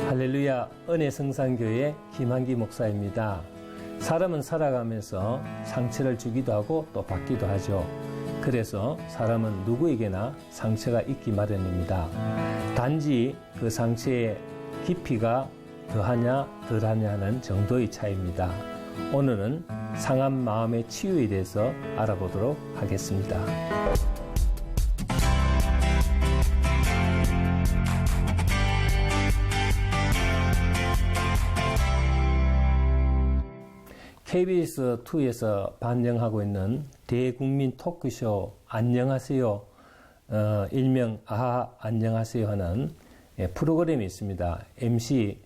할렐루야, 은혜성산교회 김한기 목사입니다. 사람은 살아가면서 상처를 주기도 하고 또 받기도 하죠. 그래서 사람은 누구에게나 상처가 있기 마련입니다. 단지 그 상처의 깊이가 더하냐 덜하냐는 정도의 차이입니다. 오늘은 상한 마음의 치유에 대해서 알아보도록 하겠습니다. KBS2에서 반영하고 있는 대국민 토크쇼 안녕하세요, 일명 아하 안녕하세요 하는 프로그램이 있습니다. MC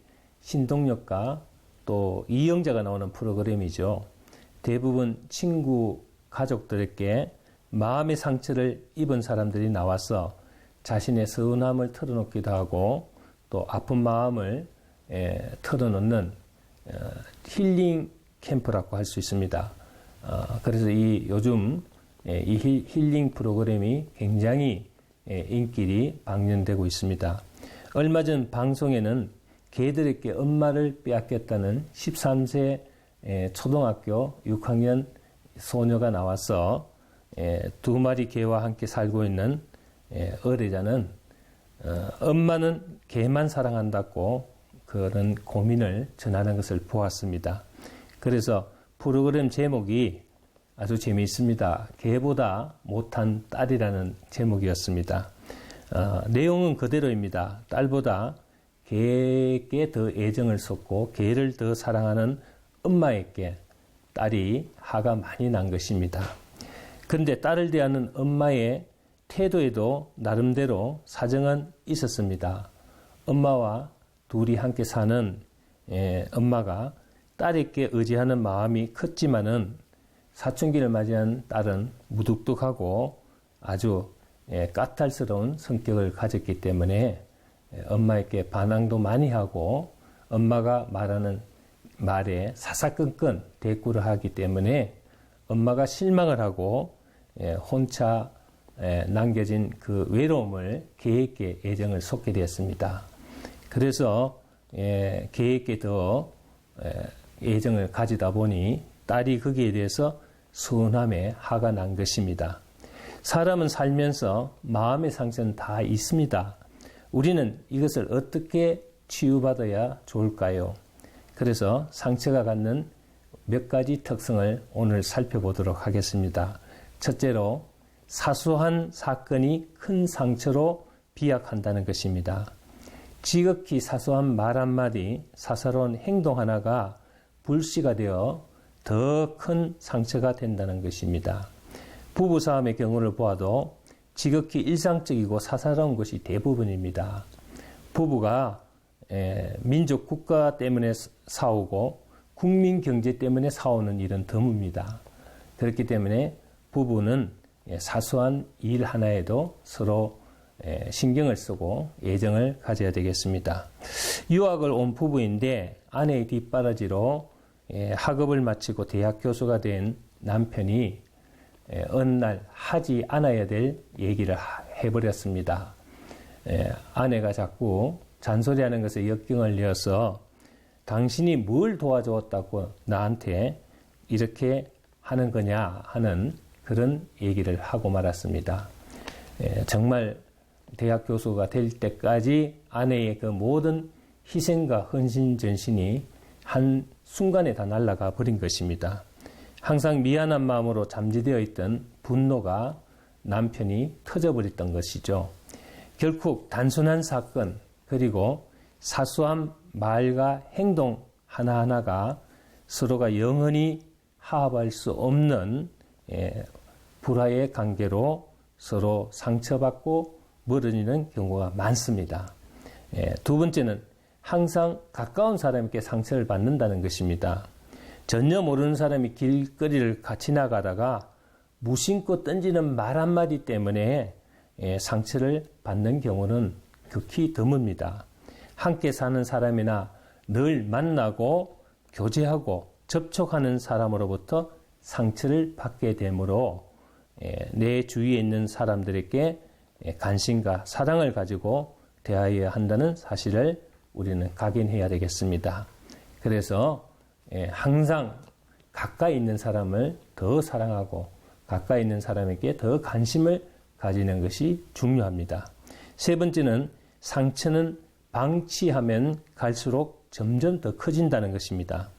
신동엽과 또 이영자가 나오는 프로그램이죠. 대부분 친구, 가족들에게 마음의 상처를 입은 사람들이 나와서 자신의 서운함을 털어놓기도 하고 또 아픈 마음을 털어놓는 힐링 캠프라고 할 수 있습니다. 그래서 요즘 이 힐링 프로그램이 굉장히 인기를 방영되고 있습니다. 얼마 전 방송에는 개들에게 엄마를 빼앗겼다는 13세 초등학교 6학년 소녀가 나와서 두 마리 개와 함께 살고 있는 어뢰자는 엄마는 개만 사랑한다고 그런 고민을 전하는 것을 보았습니다. 그래서 프로그램 제목이 아주 재미있습니다. 개보다 못한 딸이라는 제목이었습니다. 내용은 그대로입니다. 딸보다 개에게 더 애정을 쏟고 개를 더 사랑하는 엄마에게 딸이 화가 많이 난 것입니다. 그런데 딸을 대하는 엄마의 태도에도 나름대로 사정은 있었습니다. 엄마와 둘이 함께 사는 엄마가 딸에게 의지하는 마음이 컸지만은 사춘기를 맞이한 딸은 무뚝뚝하고 아주 까탈스러운 성격을 가졌기 때문에 엄마에게 반항도 많이 하고 엄마가 말하는 말에 사사건건 대꾸를 하기 때문에 엄마가 실망을 하고 혼자 남겨진 그 외로움을 개에게 애정을 쏟게 되었습니다. 그래서 개에게 더 애정을 가지다 보니 딸이 거기에 대해서 서운함에 화가 난 것입니다. 사람은 살면서 마음의 상처는 다 있습니다. 우리는 이것을 어떻게 치유받아야 좋을까요? 그래서 상처가 갖는 몇 가지 특성을 오늘 살펴보도록 하겠습니다. 첫째로 사소한 사건이 큰 상처로 비약한다는 것입니다. 지극히 사소한 말 한마디, 사사로운 행동 하나가 불씨가 되어 더 큰 상처가 된다는 것입니다. 부부싸움의 경우를 보아도 지극히 일상적이고 사사로운 것이 대부분입니다. 부부가 민족 국가 때문에 싸우고 국민 경제 때문에 싸우는 일은 드뭅니다. 그렇기 때문에 부부는 사소한 일 하나에도 서로 신경을 쓰고 애정을 가져야 되겠습니다. 유학을 온 부부인데 아내의 뒷바라지로 학업을 마치고 대학 교수가 된 남편이 어느 날 하지 않아야 될 얘기를 해버렸습니다. 아내가 자꾸 잔소리하는 것에 역경을 내어서 당신이 뭘 도와주었다고 나한테 이렇게 하는 거냐 하는 그런 얘기를 하고 말았습니다. 정말 대학 교수가 될 때까지 아내의 그 모든 희생과 헌신전신이 한 순간에 다 날아가 버린 것입니다. 항상 미안한 마음으로 잠재되어 있던 분노가 남편이 터져버렸던 것이죠. 결국 단순한 사건 그리고 사소한 말과 행동 하나하나가 서로가 영원히 화합할 수 없는 불화의 관계로 서로 상처받고 멀어지는 경우가 많습니다. 두 번째는 항상 가까운 사람에게 상처를 받는다는 것입니다. 전혀 모르는 사람이 길거리를 같이 나가다가 무심코 던지는 말 한마디 때문에 상처를 받는 경우는 극히 드뭅니다. 함께 사는 사람이나 늘 만나고 교제하고 접촉하는 사람으로부터 상처를 받게 되므로 내 주위에 있는 사람들에게 관심과 사랑을 가지고 대하여야 한다는 사실을 우리는 각인해야 되겠습니다. 그래서 항상 가까이 있는 사람을 더 사랑하고 가까이 있는 사람에게 더 관심을 가지는 것이 중요합니다. 세 번째는 상처는 방치하면 갈수록 점점 더 커진다는 것입니다.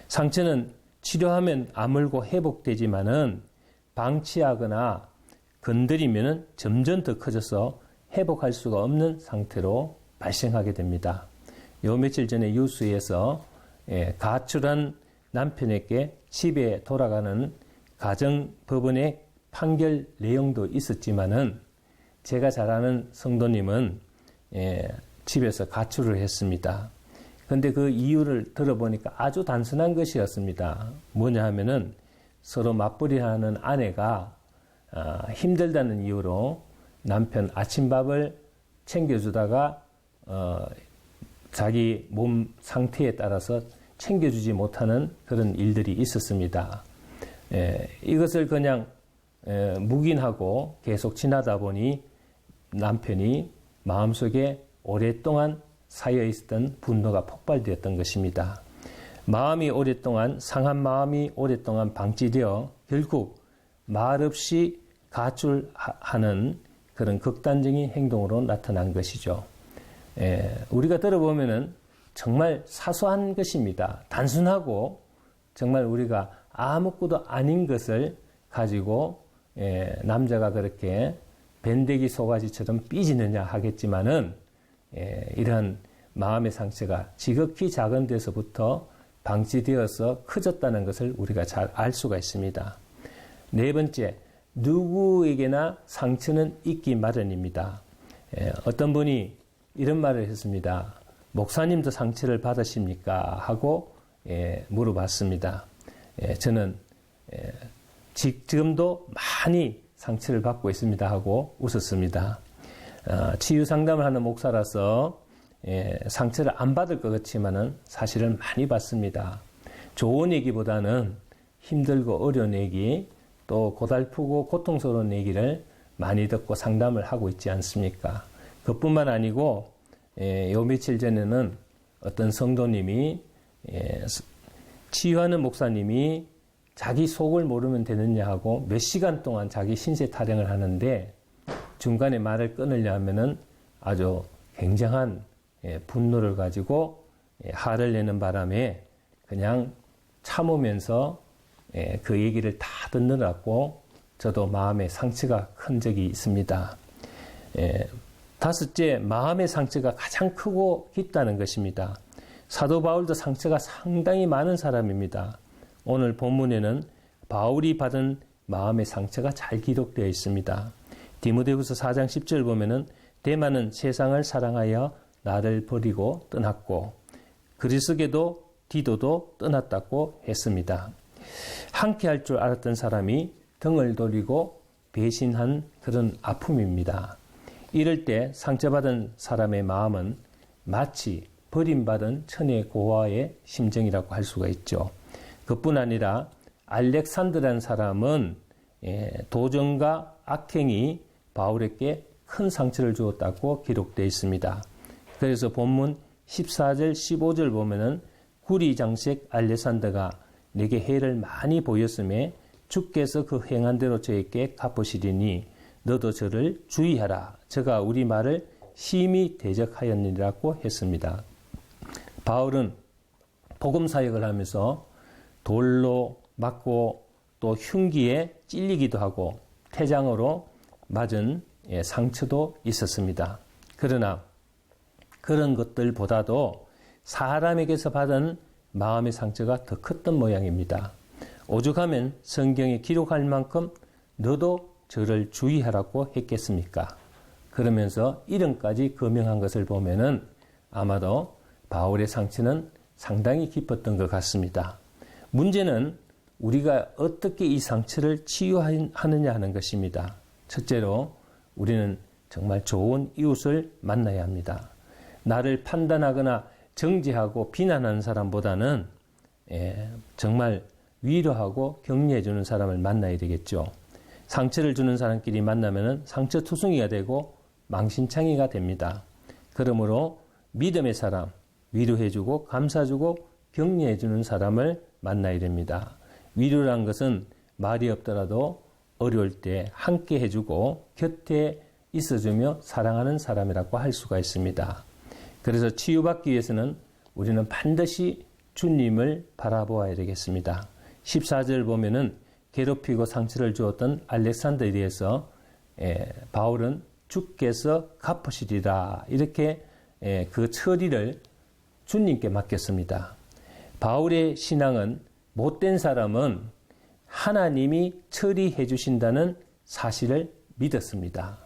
상처는 치료하면 아물고 회복되지만은 방치하거나 건드리면 점점 더 커져서 회복할 수가 없는 상태로 발생하게 됩니다. 요 며칠 전에 뉴스에서 가출한 남편에게 집에 돌아가는 가정법원의 판결 내용도 있었지만은 제가 잘 아는 성도님은 집에서 가출을 했습니다. 그런데 그 이유를 들어보니까 아주 단순한 것이었습니다. 뭐냐 하면은 서로 맞벌이하는 아내가 힘들다는 이유로 남편 아침밥을 챙겨주다가 자기 몸 상태에 따라서 챙겨주지 못하는 그런 일들이 있었습니다. 이것을 그냥 묵인하고 계속 지나다 보니 남편이 마음속에 오랫동안 쌓여 있었던 분노가 폭발되었던 것입니다. 마음이 오랫동안 상한 마음이 오랫동안 방치되어 결국 말없이 가출하는 그런 극단적인 행동으로 나타난 것이죠. 우리가 들어보면은 정말 사소한 것입니다. 단순하고 정말 우리가 아무것도 아닌 것을 가지고 남자가 그렇게 밴데기 소가지처럼 삐지느냐 하겠지만은 이러한 마음의 상처가 지극히 작은 데서부터 방치되어서 커졌다는 것을 우리가 잘 알 수가 있습니다. 네 번째, 누구에게나 상처는 있기 마련입니다. 어떤 분이 이런 말을 했습니다. 목사님도 상처를 받으십니까? 하고 물어봤습니다. 저는 지금도 많이 상처를 받고 있습니다 하고 웃었습니다. 치유 상담을 하는 목사라서 상처를 안 받을 것 같지만은 사실은 많이 받습니다. 좋은 얘기보다는 힘들고 어려운 얘기, 또 고달프고 고통스러운 얘기를 많이 듣고 상담을 하고 있지 않습니까? 그뿐만 아니고 요 며칠 전에는 어떤 성도님이 치유하는 목사님이 자기 속을 모르면 되느냐 하고 몇 시간 동안 자기 신세 타령을 하는데 중간에 말을 끊으려면은 아주 굉장한 분노를 가지고 화를 내는 바람에 그냥 참으면서 그 얘기를 다 듣느라고 저도 마음의 상처가 큰 적이 있습니다. 다섯째, 마음의 상처가 가장 크고 깊다는 것입니다. 사도 바울도 상처가 상당히 많은 사람입니다. 오늘 본문에는 바울이 받은 마음의 상처가 잘 기록되어 있습니다. 디모데후서 4장 10절 보면은 데마는 세상을 사랑하여 나를 버리고 떠났고 그리스도도 디도도 떠났다고 했습니다. 함께 할 줄 알았던 사람이 등을 돌리고 배신한 그런 아픔입니다. 이럴 때 상처받은 사람의 마음은 마치 버림받은 천의 고아의 심정이라고 할 수가 있죠. 그뿐 아니라 알렉산드라는 사람은 도전과 악행이 바울에게 큰 상처를 주었다고 기록되어 있습니다. 그래서 본문 14절 15절 보면은 구리장색 알렉산더가 내게 해를 많이 보였음에 주께서 그 행한 대로 저에게 갚으시리니 너도 저를 주의하라. 저가 우리 말을 심히 대적하였느니라고 했습니다. 바울은 복음 사역을 하면서 돌로 맞고 또 흉기에 찔리기도 하고 태장으로 맞은 상처도 있었습니다. 그러나 그런 것들보다도 사람에게서 받은 마음의 상처가 더 컸던 모양입니다. 오죽하면 성경에 기록할 만큼 너도 저를 주의하라고 했겠습니까? 그러면서 이름까지 거명한 것을 보면은 아마도 바울의 상처는 상당히 깊었던 것 같습니다. 문제는 우리가 어떻게 이 상처를 치유하느냐 하는 것입니다. 첫째로 우리는 정말 좋은 이웃을 만나야 합니다. 나를 판단하거나 정죄하고 비난하는 사람보다는 정말 위로하고 격려해 주는 사람을 만나야 되겠죠. 상처를 주는 사람끼리 만나면 상처 투성이가 되고 망신창이가 됩니다. 그러므로 믿음의 사람, 위로해 주고 감싸 주고 격려해 주는 사람을 만나야 됩니다. 위로란 것은 말이 없더라도 어려울 때 함께 해주고 곁에 있어주며 사랑하는 사람이라고 할 수가 있습니다. 그래서 치유받기 위해서는 우리는 반드시 주님을 바라보아야 되겠습니다. 14절 보면은 괴롭히고 상처를 주었던 알렉산더에 대해서 바울은 주께서 갚으시리라 이렇게 그 처리를 주님께 맡겼습니다. 바울의 신앙은 못된 사람은 하나님이 처리해 주신다는 사실을 믿었습니다.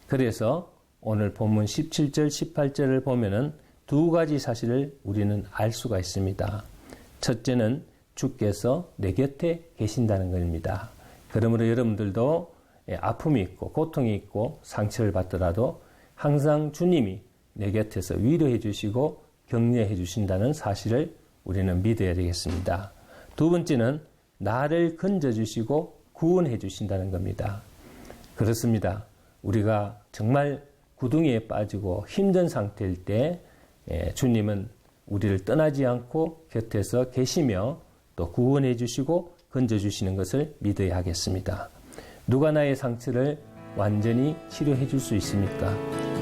그래서 오늘 본문 17절, 18절을 보면은 두 가지 사실을 우리는 알 수가 있습니다. 첫째는 주께서 내 곁에 계신다는 것입니다. 그러므로 여러분들도 아픔이 있고 고통이 있고 상처를 받더라도 항상 주님이 내 곁에서 위로해 주시고 격려해 주신다는 사실을 우리는 믿어야 되겠습니다. 두 번째는 나를 건져주시고 구원해 주신다는 겁니다. 그렇습니다. 우리가 정말 구덩이에 빠지고 힘든 상태일 때 주님은 우리를 떠나지 않고 곁에서 계시며 또 구원해 주시고 건져주시는 것을 믿어야 하겠습니다. 누가 나의 상처를 완전히 치료해 줄 수 있습니까?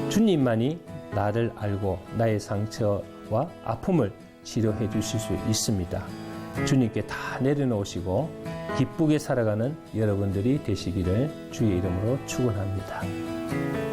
주님만이 나를 알고 나의 상처와 아픔을 치료해 주실 수 있습니다. 주님께 다 내려놓으시고 기쁘게 살아가는 여러분들이 되시기를 주의 이름으로 축원합니다.